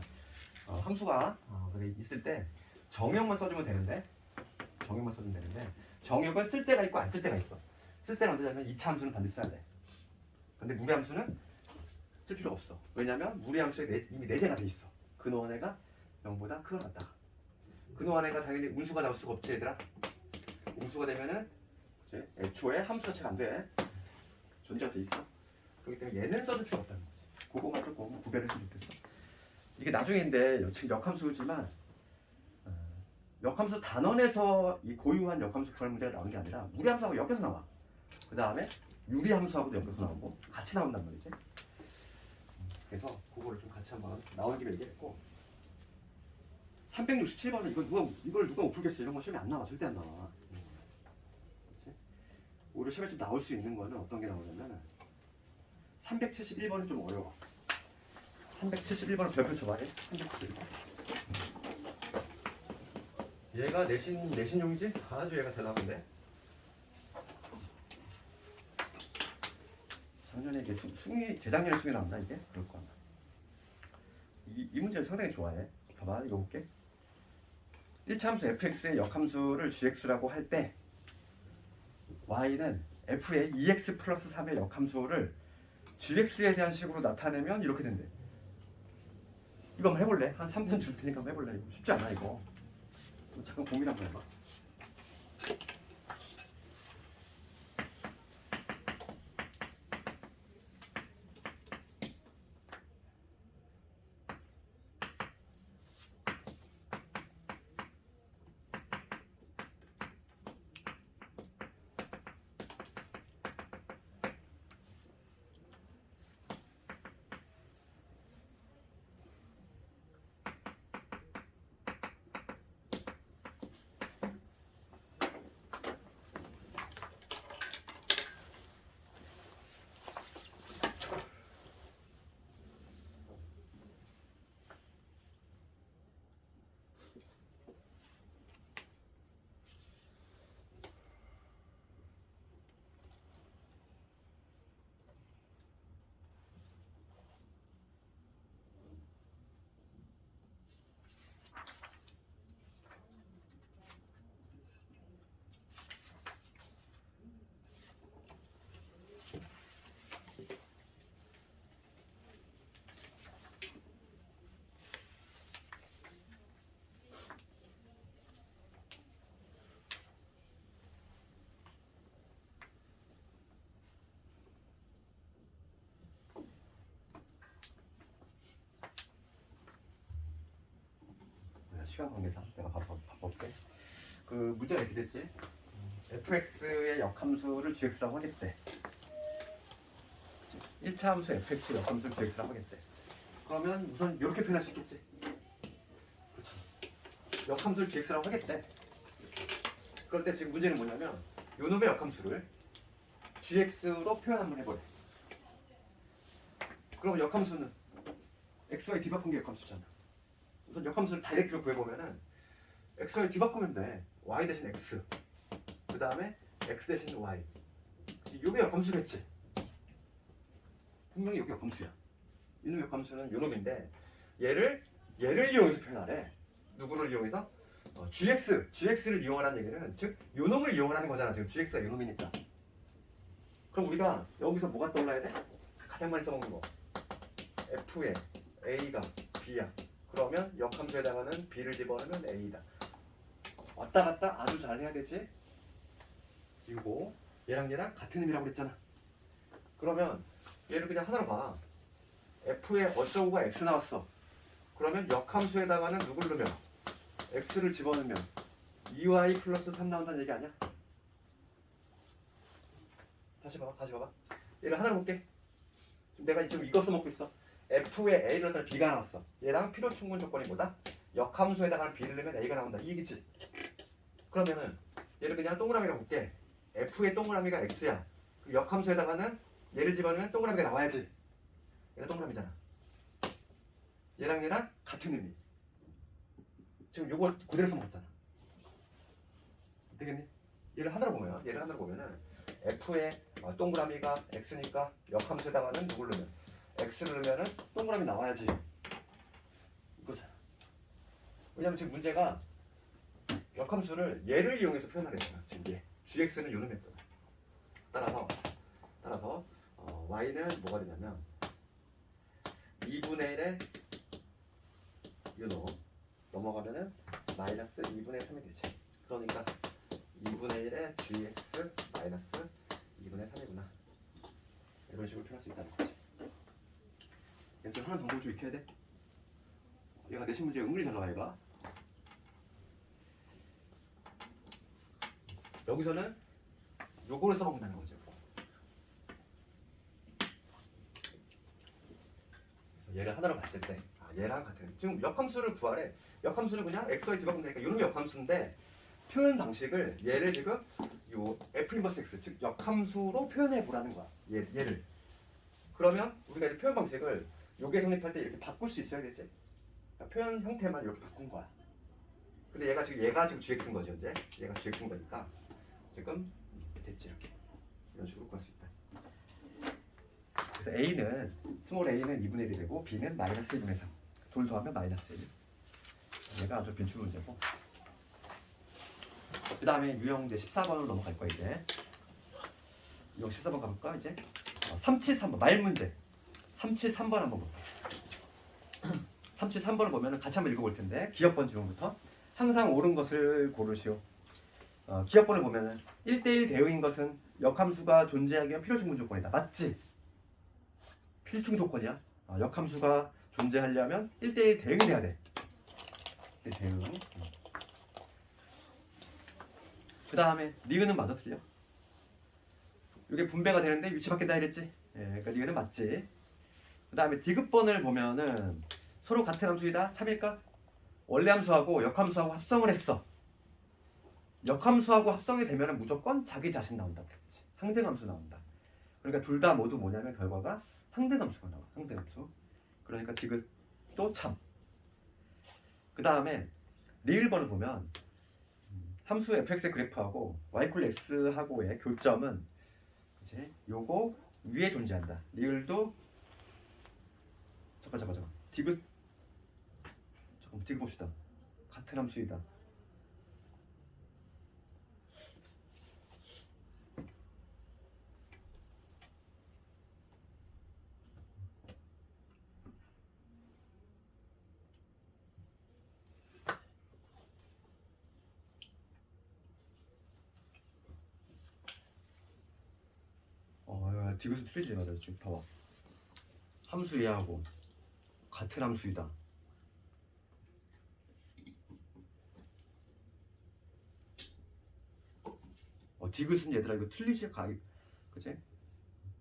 함수가 있을 때 정의역만 써주면 되는데 정의역을 쓸 때가 있고 안 쓸 때가 있어. 쓸 때는 언제냐면 2차 함수는 반드시 써야 돼. 근데 무리함수는 쓸 필요가 없어. 왜냐면 무리함수에 이미 내재가 돼 있어. 근호한 애가 0보다 크거나 같다. 근호한 애가 당연히 음수가 나올 수가 없지 얘들아. 음수가 되면은 이제 애초에 함수 자체가 안 돼. 존재가 돼 있어. 그렇기 때문에 얘는 써줄 필요 없다는 거지. 그거만 조금 구별을 했으면 좋겠어. 이게 나중인데 지금 역함수지만 역함수 단원에서 이 고유한 역함수 구할 문제가 나오는 게 아니라 무리함수하고 엮여서 나와. 그 다음에 유리함수하고도 엮여서 나오고 같이 나온단 말이지. 그래서 그거를 좀 같이 한번 나온 김에 얘기했고 367번은 이걸 누가 못 풀겠어. 이런 거 시험에 안 나와. 절대 안 나와. 그렇지? 오히려 시험에 좀 나올 수 있는 거는 어떤 게 나오냐면 371번은 좀 어려워. 371번은 별표 쳐봐. 371번. 얘가 내신용이지? 아주 얘가 대단한데. 작년에 이게 재작년에 숭이 나왔나 이게? 그럴 거야. 이 문제를 상당히 좋아해. 봐봐, 이거 볼게. 1차 함수 fx의 역함수를 gx라고 할 때 y는 f의 2x 플러스 3의 역함수를 gx에 대한 식으로 나타내면 이렇게 된대. 이거 한번 해볼래? 한 3분 줄 테니까 한번 해볼래? 이거 쉽지 않아 이거. 잠깐 고민 한번 해봐. 시간 관계상 내가 바꿔볼게. 그 문제가 이렇게 됐지. fx의 역함수를 gx라고 하겠대. 1차 함수 fx 역함수를 gx라고 하겠대. 그러면 우선 이렇게 표현할 수 있겠지. 그렇죠. 역함수를 gx라고 하겠대. 그럴 때 지금 문제는 뭐냐면 요 놈의 역함수를 gx로 표현 한번 해보래. 그럼 역함수는 xy 뒤바꾼 게 역함수잖아. 우선 역함수를 다이렉트로 구해보면은 xy 뒤바꾸면 돼. y 대신 x 그 다음에 x 대신 y. 이게 역함수겠지. 분명히 여기 역함수야. 이놈 역함수는 요놈인데 얘를 이용해서 표현하래. 누구를 이용해서? gx를 이용하라는 얘기는 즉 요놈을 이용하라는 거잖아. 지금 gx가 요놈이니까. 그럼 우리가 여기서 뭐가 떠올라야 돼? 가장 많이 써먹는 거. f에 a가 b야. 그러면 역함수에 해당하는 b를 집어넣으면 a다. 왔다 갔다 아주 잘 해야 되지. 이거 얘랑 같은 의미라고 그랬잖아. 그러면 얘를 그냥 하나로 봐. f에 어쩌고가 x 나왔어. 그러면 역함수에 해당하는 누구를 넣으면 x를 집어넣으면 2y 플러스 3 나온다는 얘기 아니야? 다시 봐봐. 얘를 하나로 볼게. 지금 내가 지금 이거 써먹고 있어. f에 a를 넣었더니 b가 나왔어. 얘랑 필요 충분 조건이 뭐다? 역함수에 해당하는 b를 넣으면 a가 나온다. 이 얘기지. 그러면은 얘를 그냥 동그라미라고 볼게. f의 동그라미가 x야. 그 역함수에 해당하는 얘를 집어넣으면 동그라미가 나와야지. 얘가 동그라미잖아. 얘랑 같은 의미. 지금 요거 그대로 써먹었잖아. 되겠니? 얘를 하나로 보면은 f의 동그라미가 x니까 역함수에 해당하는 누구를 넣으면 x를 넣으면은 동그라미 나와야지. 이거잖아. 왜냐면 지금 문제가 역함수를 얘를 이용해서 표현하랬잖아. 지금 얘 gx는 요놈이었잖아. 따라서 y는 뭐가 되냐면 2분의 1의 유노 넘어가면은 마이너스 2분의 3이 되지. 그러니까 2분의 1의 gx 마이너스 2분의 3이구나. 이런 식으로 표현할 수 있다는 거지. 얘좀 하는 방법을 좀 익혀야 돼. 얘가 내신 문제 은근히 잘 나와 얘가. 여기서는 요거를 써먹는다는 거죠. 얘를 하나로 봤을 때 얘랑 같은 지금 역함수를 구하래. 역함수는 그냥 x, y 뒤바꾸면 되니까 이놈이 역함수인데 표현 방식을 얘를 지금 요 f 인버스 x 즉 역함수로 표현해 보라는 거야. 얘를. 그러면 우리가 이제 표현 방식을 요게 성립할 때 이렇게 바꿀 수 있어야 되지. 그러니까 표현 형태만 이렇게 바꾼 거야. 근데 얘가 지금 gx인 거죠, 이제. 얘가 gx인 거니까 지금 됐지 이렇게. 이런 식으로 구할 수 있다. 그래서 a는 스몰 a는 2분의 1이 되고 b는 마이너스 1분의 3. 둘 더하면 마이너스 1. 얘가 아주 빈출 문제고. 그 다음에 유형 이제 14번으로 넘어갈 거야 이제. 유형 14번 가볼까 이제. 373번 말 문제. 373번 한번 볼까. 373번을 보면은 같이 한번 읽어볼 텐데 기억번 지문부터 항상 옳은 것을 고르시오. 기억번을 보면은 1대1 대응인 것은 역함수가 존재하기 위한 필요 충분 조건이다. 맞지? 필충 조건이야. 역함수가 존재하려면 1대1 대응이 돼야 돼. 대응. 그 다음에 니은은 맞아 틀려? 이게 분배가 되는데 위치 바뀐다 이랬지? 그러니까 니은은 맞지. 그 다음에 디귿번을 보면은 서로 같은 함수이다. 참일까? 원래 함수하고 역함수하고 합성을 했어. 역함수하고 합성이 되면 무조건 자기 자신 나온다 그랬지. 항등함수 나온다. 그러니까 둘 다 모두 뭐냐면 결과가 항등함수가 나와. 항등함수. 그러니까 디귿도 참. 그 다음에 리을번을 보면 함수 fx의 그래프하고 y 콜 x하고의 교점은 이제 요거 위에 존재한다. 리을도 잠깐 디귿 봅시다. 같은 함수이다. 디귿은 틀리지 맞아. 지금 봐봐. 함수 이하고 같은 함수이다. 디귿은 얘들아 이거 틀리지? 그치?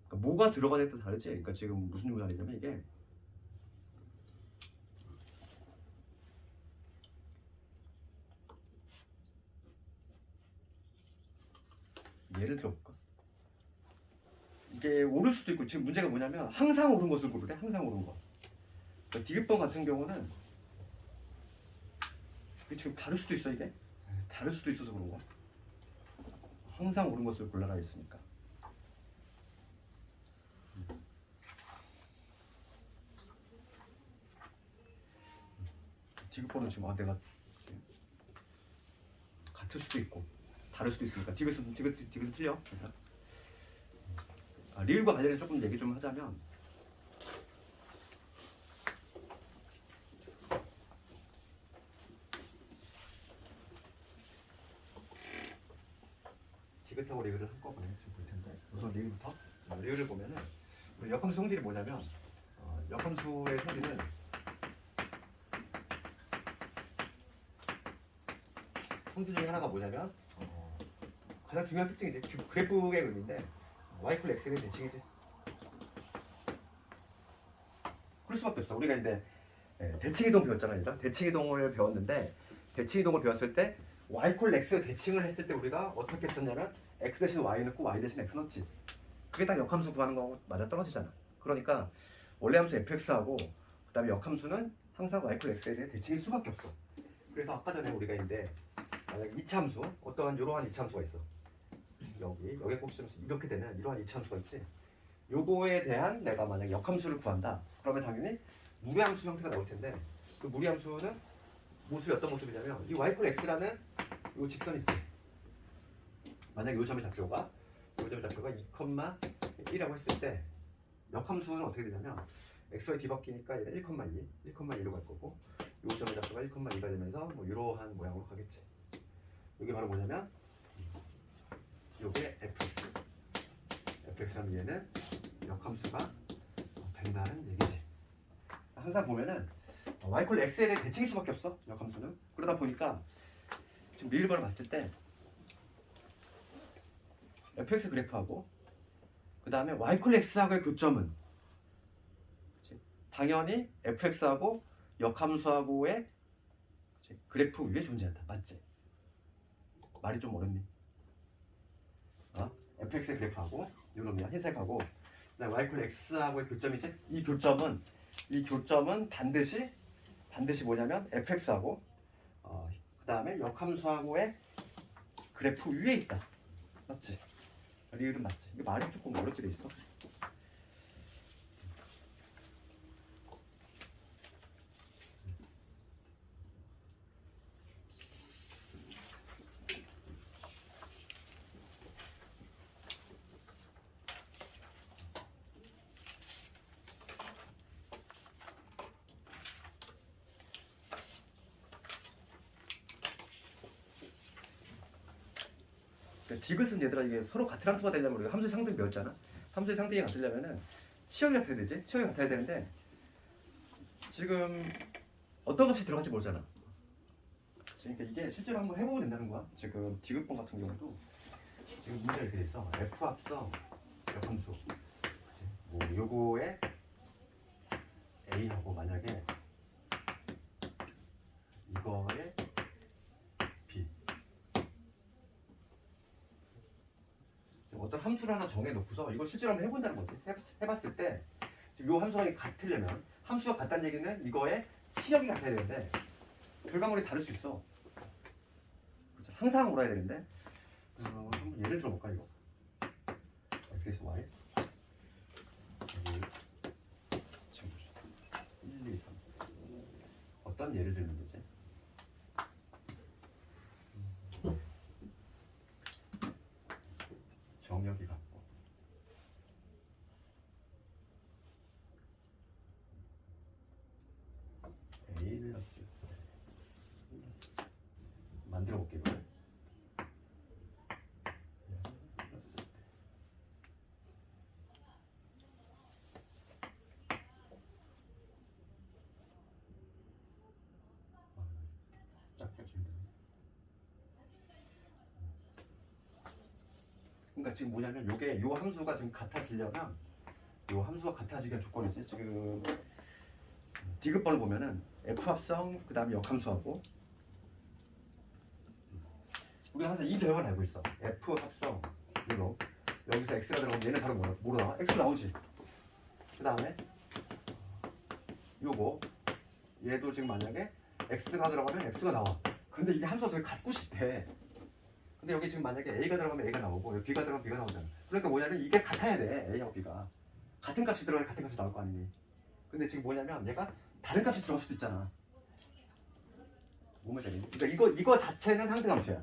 그러니까 뭐가 들어가냐에 따라 다르지? 그러니까 지금 무슨 말이냐면 이게 예를 들어볼까? 이게 옳을 수도 있고 지금 문제가 뭐냐면 항상 옳은 것을 고르래. 항상 옳은 거. 그러니까 디귿번 같은 경우는 이게 지금 다를 수도 있어 이게. 다를 수도 있어서 그런 거야. 항상 옳은 것을 골라라 했으니까. 디귿번은 지금 내가 같을 수도 있고 다를 수도 있으니까 디귿은 틀려. 리을과 관련해서 조금 얘기 좀 하자면 디귿하고 리을을 한꺼번에 좀 볼 텐데 우선 리을부터. 리을을 보면은 우리 역함수 성질이 뭐냐면 역함수의 성질은 성질 중에 하나가 뭐냐면 가장 중요한 특징이 이제 그래프의 의미인데 y 콜 x는 대칭이지. 그럴 수밖에 없어. 우리가 이제 대칭이동 배웠잖아요. 대칭이동을 배웠는데 대칭이동을 배웠을 때 y 콜 x 대칭을 했을 때 우리가 어떻게 썼냐면 x 대신 y 넣고 y 대신 x 넣지. 그게 딱 역함수 구하는 거하고 맞아 떨어지잖아. 그러니까 원래 함수 fx하고 그 다음에 역함수는 항상 y 콜 x에 대해 대칭일 수밖에 없어. 그래서 아까 전에 우리가 있는데 만약 이차함수 어떠한 이러한 이차함수가 있어. 여기에 꼽으면 이렇게 되는 이러한 이차함수가 있지. 요거에 대한 내가 만약 역함수를 구한다. 그러면 당연히 무리함수 형태가 나올 텐데 그 무리함수는 모습이 어떤 모습이냐면 이 y 콜 x라는 요 직선이 있지. 만약 요 점의 좌표가 2,1이라고 했을 때 역함수는 어떻게 되냐면 xy 뒤바뀌니까 얘는 1,2, 1,2로 갈 거고 요 점의 좌표가 1,2가 되면서 뭐 이러한 모양으로 가겠지. 이게 바로 뭐냐면 요게 fx라면 얘는 역함수가 된다는 얘기지. 항상 보면은 y 콜 x에 대해 대칭일 수밖에 없어 역함수는. 그러다 보니까 지금 리을번을 봤을 때 fx 그래프하고 그 다음에 y 콜 x하고의 교점은 그치? 당연히 fx하고 역함수하고의 그치? 그래프 위에 존재한다. 맞지? 말이 좀 어렵니? fx의 그래프하고 이놈이야 흰색하고 그다음에 y 콜 x하고의 교점이지? 이 교점은 반드시 뭐냐면 fx하고 그 다음에 역함수하고의 그래프 위에 있다. 맞지? 리을은 맞지? 이게 말이 조금 어렵게 돼 있어. 디귿은 얘들아 이게 서로 같은 함수가 되려면 우리가 함수의 상등 배웠잖아. 함수의 상등이 같으려면은 치역이 같아야 되지. 치역이 같아야 되는데 지금 어떤 값이 들어갈지 모르잖아. 그러니까 이게 실제로 한번 해보면 된다는 거야. 지금 디귿번 같은 경우도 지금 문제가 이렇게 돼 있어. f 합성 역함수. 뭐 요거에 a하고 만약에 이거에 b 어떤 함수를 하나 정해놓고서 이걸 실제로 한번 해본다는 거지. 해봤을 때 지금 요 함수가 같으려면 함수가 같다는 얘기는 이거의 치역이 같아야 되는데 결과물이 다를 수 있어. 그렇죠? 항상 몰아야 되는데 한번 예를 들어볼까 이거. fx y 1, 2, 3 어떤 예를 들면 되지? 정역이 같고 A 플러스 만들어 볼게요. 그러니까 지금 뭐냐면 요게 요 함수가 지금 같아지려면 요 함수가 같아지기 위한 조건이지. 지금 디귿번을 보면은 f 합성 그 다음에 역함수하고 우리가 항상 이 대화를 알고 있어. f 합성 이거 여기서 x가 들어가면 얘는 바로 뭐로 나와? x 나오지. 그 다음에 요거 얘도 지금 만약에 x가 들어가면 x가 나와. 근데 이게 함수가 되게 같고 싶대. 근데 여기 지금 만약에 a가 들어가면 a가 나오고 여기 b가 들어가면 b가 나오잖아. 그러니까 뭐냐면 이게 같아야 돼. a하고 b가 같은 값이 들어가야 같은 값이 나올 거 아니니. 근데 지금 뭐냐면 얘가 다른 값이 들어갈 수도 있잖아. 뭔 말인지 알겠니? 그러니까 이거 자체는 항등함수야.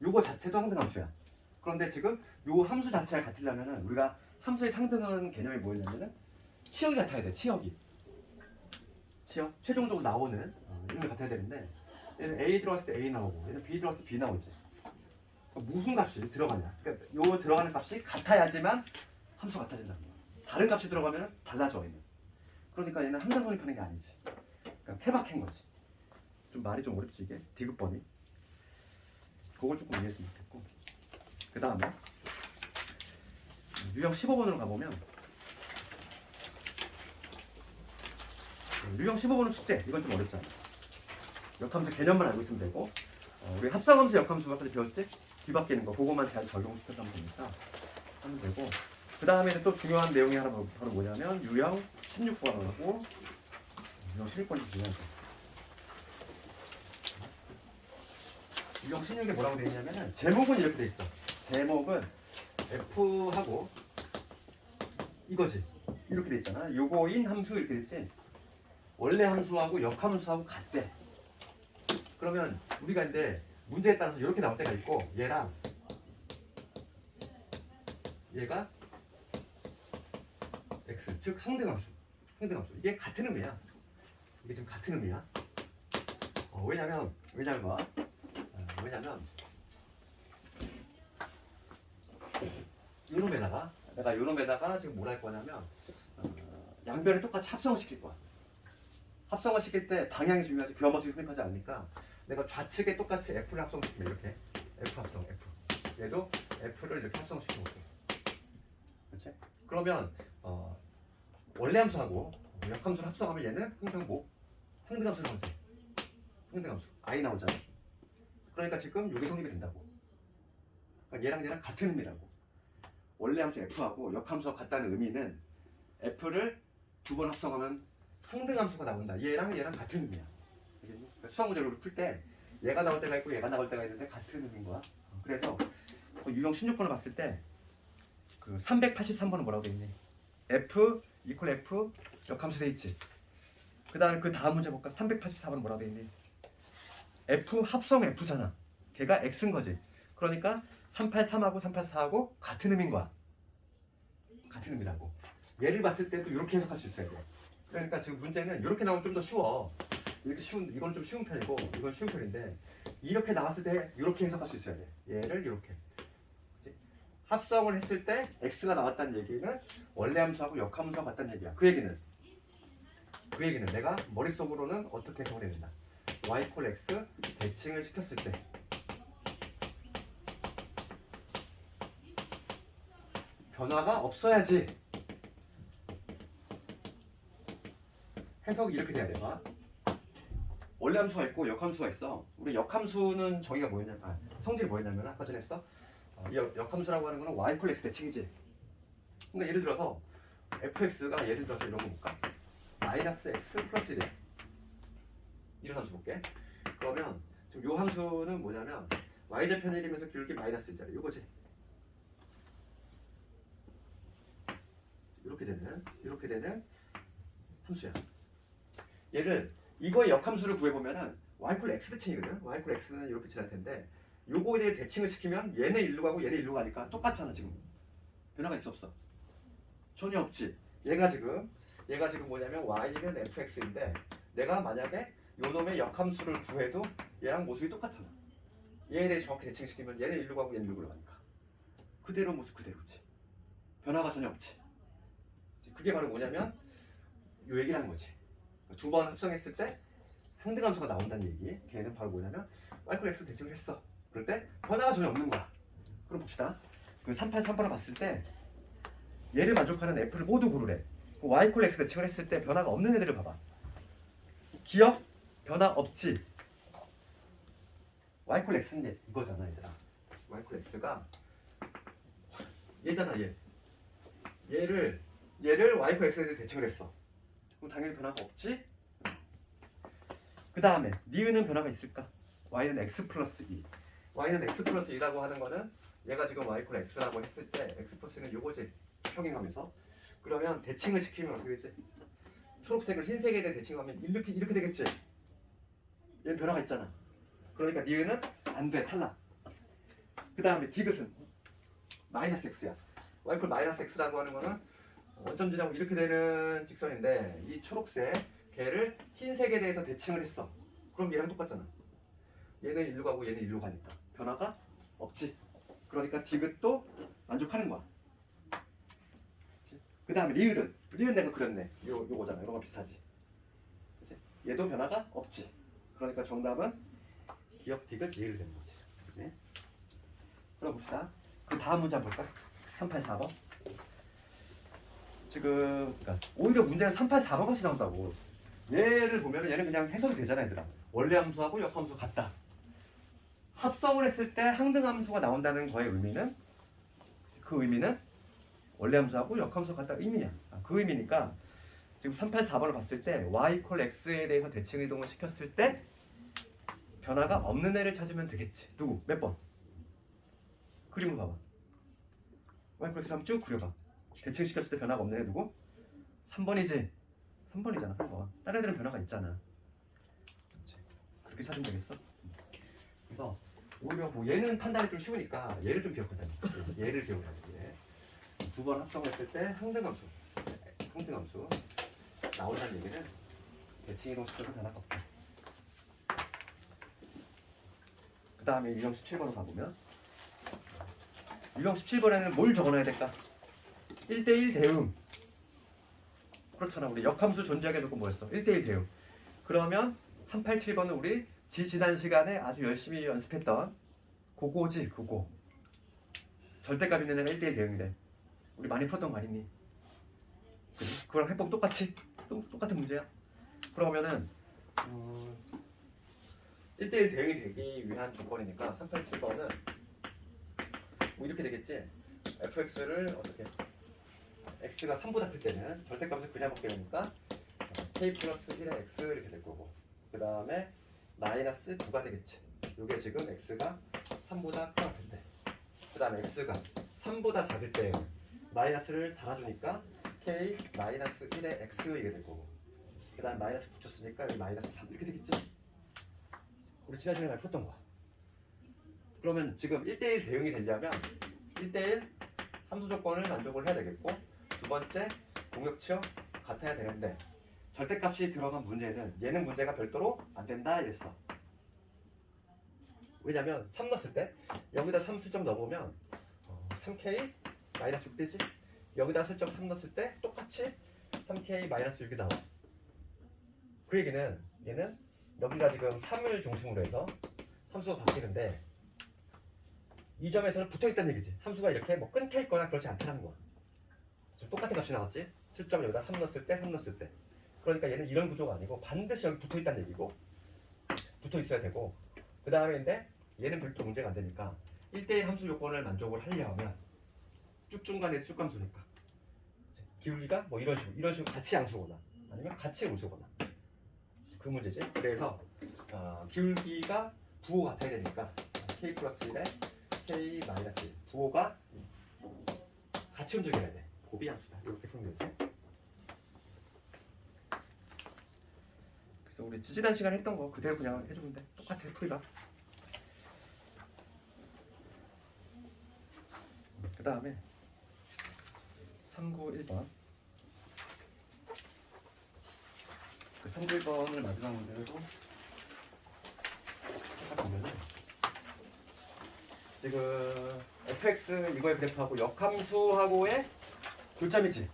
요거 자체도 항등함수야. 그런데 지금 요 함수 자체가 같으려면은 우리가 함수의 상등하는 개념이 뭐였냐면은 치역이 같아야 돼. 치역 최종적으로 나오는 이런 게 같아야 되는데 얘는 a 들어갔을 때 a 나오고 얘는 b 들어갔을 때 b 나오지. 그러니까 무슨 값이 들어가냐? 그러니까 요 들어가는 값이 같아야지만 함수가 같아진다. 다른 값이 들어가면 달라져 얘는. 그러니까 얘는 항상 성립하는 게 아니지. 그러니까 케바케인 거지. 좀 말이 좀 어렵지 이게 디귿번이. 그걸 조금 이해했으면 좋겠고. 그 다음에 유형 15번으로 가보면 유형 15번은 숙제. 이건 좀 어렵잖아. 역함수 개념만 알고 있으면 되고 우리 합성함수 역함수 아까 배웠지? 뒤바뀌는 거 그거만 잘 적용시켜서 하면 되니까 하면 되고 그 다음에는 또 중요한 내용이 하나 바로 뭐냐면 유형 16번하고 유형 16번이 중요하죠. 유형 16에 뭐라고 되어 있냐면은 제목은 이렇게 돼 있어. 제목은 F하고 이거지. 이렇게 돼 있잖아. 요거인 함수 이렇게 됐지. 원래 함수하고 역함수하고 같대. 그러면 우리가 이제 문제에 따라서 이렇게 나올 때가 있고 얘랑 얘가 x 즉 항등함수. 항등함수. 이게 같은 의미야. 이게 지금 같은 의미야. 왜냐면 요놈에다가 내가 요놈에다가 지금 뭘 할 거냐면 양변을 똑같이 합성을 시킬 거야. 합성을 시킬 때 방향이 중요하지 교환법칙이 성립하지 않으니까 내가 좌측에 똑같이 F를 합성시키면 이렇게 F 합성 F 얘도 F를 이렇게 합성시켜 볼게. 그렇지? 그러면 원래 함수하고 역함수를 합성하면 얘는 항상 뭐 항등함수 나오지. 항등함수 I 나오잖아. 그러니까 지금 이게 성립이 된다고. 그러니까 얘랑 같은 의미라고. 원래 함수 F하고 역함수가 같다는 의미는 F를 두 번 합성하면 항등함수가 나온다. 얘랑 같은 의미야. 그러니까 수학 문제를 풀 때 얘가 나올 때가 있고 얘가 나올 때가 있는데 같은 의미인 거야. 그래서 유형 16번을 봤을 때 그 383번은 뭐라고 돼 있니? F 이퀄 F 역함수 돼 있지. 그 다음 문제 볼까? 384번은 뭐라고 돼 있니? F 합성 F잖아. 걔가 X인 거지. 그러니까 383하고 384하고 같은 의미인 거야. 같은 의미라고. 얘를 봤을 때도 이렇게 해석할 수 있어야 돼. 그러니까 지금 문제는 이렇게 나오면 좀 더 쉬워. 이렇게 이건 좀 쉬운 편이고 이건 쉬운 편인데 이렇게 나왔을 때 이렇게 해석할 수 있어야 돼. 얘를 이렇게. 그치? 합성을 했을 때 x가 나왔다는 얘기는 원래 함수하고 역함수가 같다는 얘기야. 그 얘기는 내가 머릿속으로는 어떻게 해석을 해야 된다. y 콜 x 대칭을 시켰을 때 변화가 없어야지. 해석이 이렇게 돼야 돼. 봐. 원래 함수가 있고 역함수가 있어. 우리 역함수는 저기가 뭐였냐면 성질이 뭐였냐면 아까 전에 했어. 역함수라고 하는 거는 y 콜 x 대칭이지. 그러니까 예를 들어서 fx가 예를 들어서 이런 거 볼까? 마이너스 x 플러스 1이야. 이런 함수 볼게. 그러면 지금 요 함수는 뭐냐면 y좌편 1이면서 기울기 마이너스 1짜리 요거지. 이렇게 되는 함수야. 얘를 이거의 역함수를 구해보면은 y 콜 x 대칭이거든. y 콜 x는 이렇게 지날 텐데 요거에 대해 대칭을 시키면 얘네 일로 가고 얘네 일로 가니까 똑같잖아. 지금 변화가 있어 없어? 전혀 없지. 얘가 지금 뭐냐면 y는 fx인데 내가 만약에 요놈의 역함수를 구해도 얘랑 모습이 똑같잖아. 얘에 대해 정확히 대칭시키면 얘네 일로 가고 얘네 일로 가니까 그대로 모습 그대로지. 변화가 전혀 없지. 그게 바로 뭐냐면 요 얘기를 하는 거지. 두 번 합성했을 때 항등함수가 나온다는 얘기. 걔는 바로 뭐냐면 y 콜 x 대칭을 했어. 그럴 때 변화가 전혀 없는 거야. 그럼 봅시다. 그 383번을 봤을 때 얘를 만족하는 f를 모두 고르래. y 콜 x 대칭을 했을 때 변화가 없는 애들을 봐봐. 기억? 변화 없지. y 콜 x는 이거잖아 얘들아. y 콜 x가 얘잖아 얘. 얘를 y 콜 x에 대칭을 했어. 그럼 당연히 변화가 없지? 그 다음에 니은은 변화가 있을까? y는 x 플러스 2. y는 x 플러스 2라고 하는 거는 얘가 지금 y 콜 x라고 했을 때 x 플러스는 요거지. 평행하면서. 그러면 대칭을 시키면 어떻게 되지? 초록색을 흰색에 대해 대칭하면 이렇게 되겠지? 얘는 변화가 있잖아. 그러니까 니은은 안 돼. 탈락. 그 다음에 디귿은 마이너스 x야. y 콜 마이너스 x라고 하는 거는 원점지하고 이렇게 되는 직선인데 이 초록색 걔를 흰색에 대해서 대칭을 했어. 그럼 얘랑 똑같잖아. 얘는 일로 가고 얘는 일로 가니까 변화가 없지. 그러니까 디귿도 만족하는 거야. 그 다음에 리을은 내가 그렸네. 요거잖아. 이거랑 비슷하지. 그치? 얘도 변화가 없지. 그러니까 정답은 기억 디귿 리을 되는 거지. 그치? 그럼 봅시다. 그 다음 문제 한번 볼까? 384번. 지금 그러니까 오히려 문제는 384번 같이 나온다고. 얘를 보면 얘는 그냥 해석이 되잖아 얘들아. 원래 함수하고 역함수 같다. 합성을 했을 때 항등함수가 나온다는 거의 의미는 그 의미는 원래 함수하고 역함수가 같다 의미야. 그 의미니까 지금 384번을 봤을 때 y 콜 x에 대해서 대칭 이동을 시켰을 때 변화가 없는 애를 찾으면 되겠지. 누구? 몇 번? 그림을 봐봐. y 콜 x 한번 쭉 그려봐. 대칭시켰을 때 변화가 없는 애 누구? 3번이지. 3번이잖아 3번. 다른 애들은 변화가 있잖아. 그렇게 찾으면 되겠어? 그래서 오히려 뭐 얘는 판단이 좀 쉬우니까 얘를 좀 기억하자. 얘를 기억하자. 두 번 합성했을 때 항등함수 평등함수 나온다는 얘기는 대칭 이동 수적은 하나가 없다. 그 다음에 유형 17번으로 가보면 유형 17번에는 뭘 적어놔야 될까? 1대1 대응. 그렇잖아. 우리 역함수 존재하게 조건 뭐였어? 1대1 대응. 그러면 387번은 우리 지난 시간에 아주 열심히 연습했던 그거지, 그거. 절대값 있는 애가 1대1 대응이래. 우리 많이 풀었던 거 아니니? 그지? 그거랑 해법 똑같이? 똑같은 문제야. 그러면은 1대1 대응이 되기 위한 조건이니까 387번은 뭐 이렇게 되겠지? fx를 어떻게 x가 3보다 클 때는 절대값을 그냥 먹게 되니까 k 플러스 1의 x 이렇게 될 거고, 그 다음에 마이너스 9가 되겠지. 이게 지금 x가 3보다 클 텐데, 그 다음에 x가 3보다 작을 때 마이너스를 달아주니까 k 마이너스 1의 x 이게 될 거고, 그 다음 마이너스 붙였으니까 여기 마이너스 3 이렇게 되겠지. 우리 지난 시간에 많이 풀었던 거야. 그러면 지금 1대1 대응이 되려면 1대1 함수 조건을 만족을 해야 되겠고, 두 번째 공역치역 같아야 되는데 절대값이 들어간 문제는 얘는 문제가 별도로 안 된다 이랬어. 왜냐면 3 넣었을 때 여기다 3 슬쩍 넣으면 3k 마이너스 6 되지. 여기다 슬쩍 3 넣었을 때 똑같이 3k 마이너스 6이 나와. 그 얘기는 얘는 여기가 지금 3을 중심으로 해서 함수가 바뀌는데 이 점에서는 붙어있다는 얘기지. 함수가 이렇게 뭐 끊겨있거나 그렇지 않다는 거야. 지금 똑같은 값이 나왔지? 슬점 여기다 3 넣었을 때 3 넣었을 때. 그러니까 얘는 이런 구조가 아니고 반드시 여기 붙어있다는 얘기고, 붙어있어야 되고, 그 다음에 얘는 별도 문제가 안 되니까 1대1 함수 조건을 만족을 하려면 쭉중간에 쭉함수니까 기울기가 뭐 이런 식으로 같이 양수거나 아니면 같이 음수거나 그 문제지. 그래서 기울기가 부호 같아야 되니까 k 플러스 1에 k 마이너스 1 부호가 같이 움직여야 돼. 고비 함수다. 이렇게 풀면 되지. 그래서 우리 지난 시간에 했던 거 그대로 그냥 해주면 돼. 똑같아 풀이가. 그 다음에 391번. 그 391번을 마지막 문제로 보면은 지금 fx 이거의 그래프하고 역함수하고의 교점이지.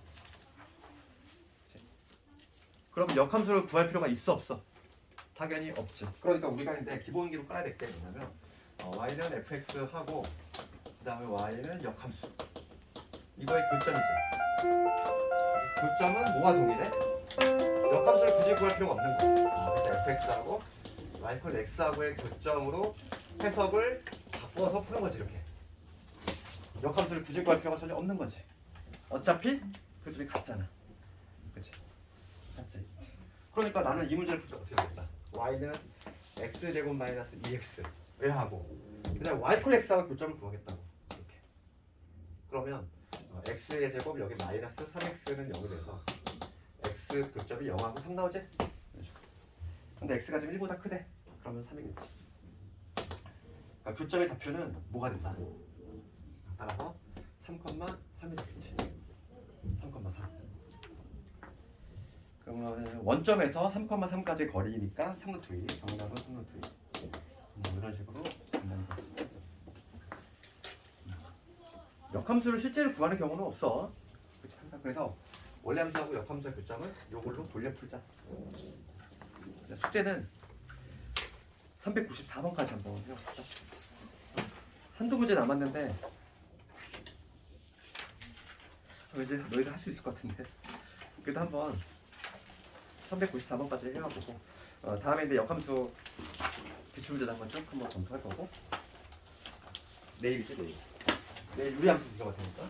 그럼 역함수를 구할 필요가 있어 없어? 당연히 없지. 그러니까 우리가 근데 기본기로 깔아야 될 게 뭐냐면 y는 fx하고 그 다음에 y는 역함수, 이거의 교점이지. 교점은 뭐와 동일해? 역함수를 굳이 구할 필요가 없는 거야. 그래서 fx하고 y 콜 x하고의 교점으로 해석을 바꿔서 푸는 거지. 이렇게 역함수를 굳이 구할 필요가 전혀 없는 거지. 어차피 그 둘이 같잖아. 그치? 같지? 그러니까 나는 이 문제를 풀 때 어떻게 하겠다. y는 x제곱 마이너스 2x 왜 하고, 그 다음에 y 콜 x하고 교점을 구하겠다고. 이렇게. 그러면 x의 제곱 여기 마이너스 3x는 0이 돼서 x 교점이 0하고 3 나오지? 근데 x가 지금 1보다 크대. 그러면 3이겠지. 그러니까 교점의 좌표는 뭐가 된다? 따라서 3,3이 되겠지. 3,3. 그러면 원점에서 3,3까지 거리니까 3루트 2. 정답은 3루트 2. 이런 식으로 간다는 거지. 역함수를 실제로 구하는 경우는 없어. 그래서 원래 함수하고 역함수의 교점을 이걸로 돌려 풀자. 숙제는 394번까지 한번 해봅시다. 한두 문제 남았는데 이제 너희들 할 수 있을 것 같은데, 그래도 한번 394번까지 해가보고 다음에 이제 역함수 기출문제도 한번 쭉 한번 검토할 거고, 내일이지 내일 우리 함수 비교가 되니까